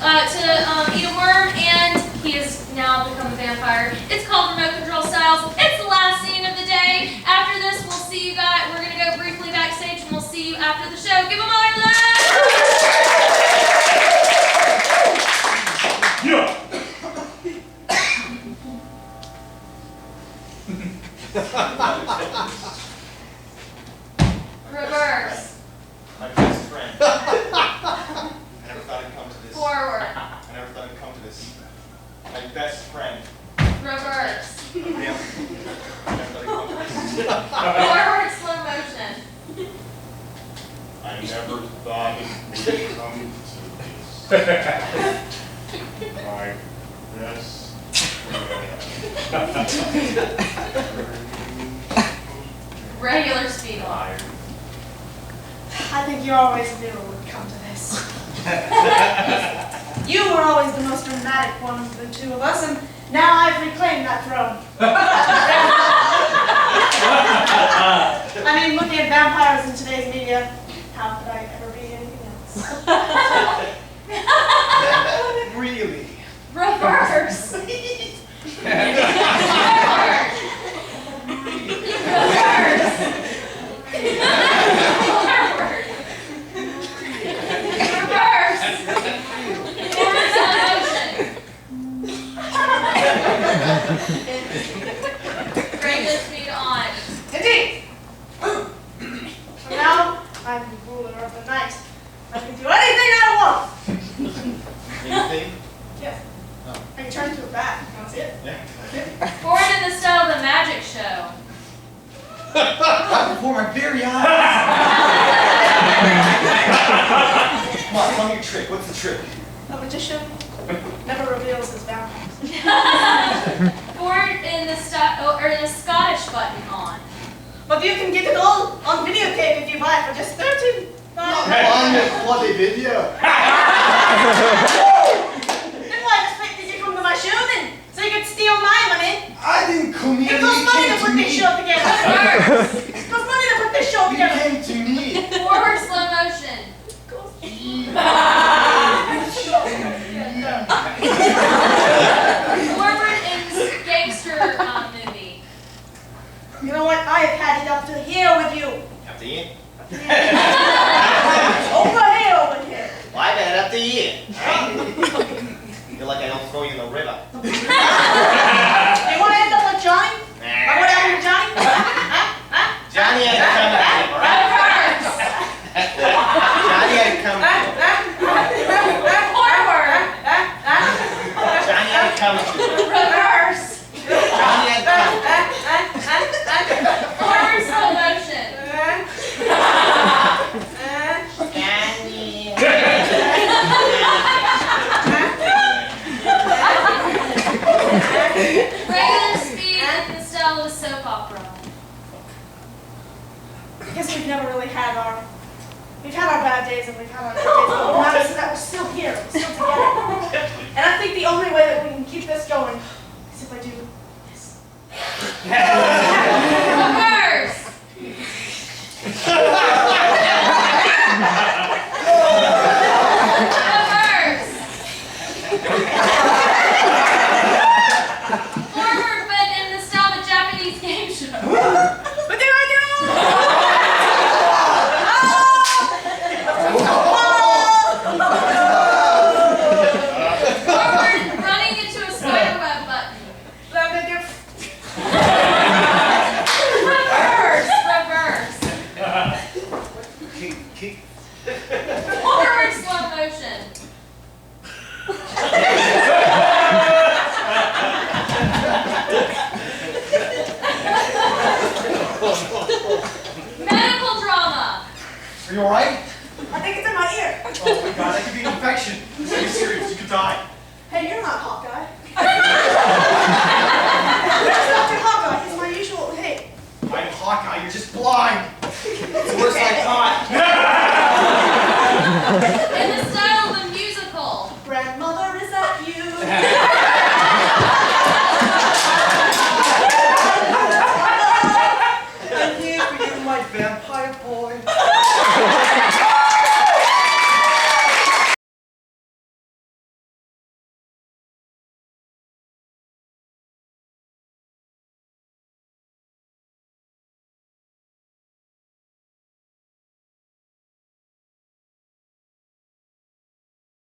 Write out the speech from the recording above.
to eat a worm, and he has now become a vampire. It's called Remote Control Styles. It's the last scene of the day. After this, we'll see you guys. We're going to go briefly backstage, and we'll see you after the show. Give them all your love! Yeah. Reverse. My best friend. I never thought it'd come to this. Forward. I never thought it'd come to this. My best friend. Reverse. Yeah. I never thought it'd come to this. Forward slow motion. I never thought it would come to this. My best Regular speed. I think you always knew it would come to this. You were always the most dramatic one of the two of us, and now I've reclaimed that throne. I mean, looking at vampires in today's media, how could I ever be anything else? Really? Reverse. Regular speed on. Indeed! So now, I'm the ruler of the night. I can do anything I want! Anything? Yes. Oh. I can turn into a bat. You want to see it? Yeah. Forward in the style of the magic show. Right before my very eyes. Come on, tell me your trick. What's the trick? A magician never reveals his boundaries. Forward in the style, or the Scottish button on. But you can get it all on videotape if you buy it for just $13. On the bloody video. Then why expect you to come to my show then? So you could steal my money? I didn't come here. It costs money to put this show together. Reverse. It costs money to put this show You together. came to me. Forward slow motion. Forward in gangster movie. You know what? I have had it up to here with you. Up to you? Over here, over here. Well, I've had up to you. Feel like I don't throw you in the river. You want to end up like Johnny? Like what happened to Johnny? Johnny had to come to him, alright? Johnny had to come to him. Forward. Johnny had to come to him. Reverse. Johnny had to come to him. Forward slow motion. Regular speed in the style of a soap opera. I guess we've never really had our... We've had our bad days and we've had our good days, but what matters is that we're still here, we're still together. And I think the only way that we can keep this going is if I do this. Forward, but in the style of a Japanese game show. What did I do? Forward, running into a spider web button. Keep. Forward slow motion. Medical drama. Are you alright? I think it's in my ear. Oh my god, that could be an infection. Are you serious? You could die. Hey, you're not Hawkeye. That's Dr. Hawkeye. He's my usual. Hey. I'm Hawkeye, you're just blind. It's worse like time.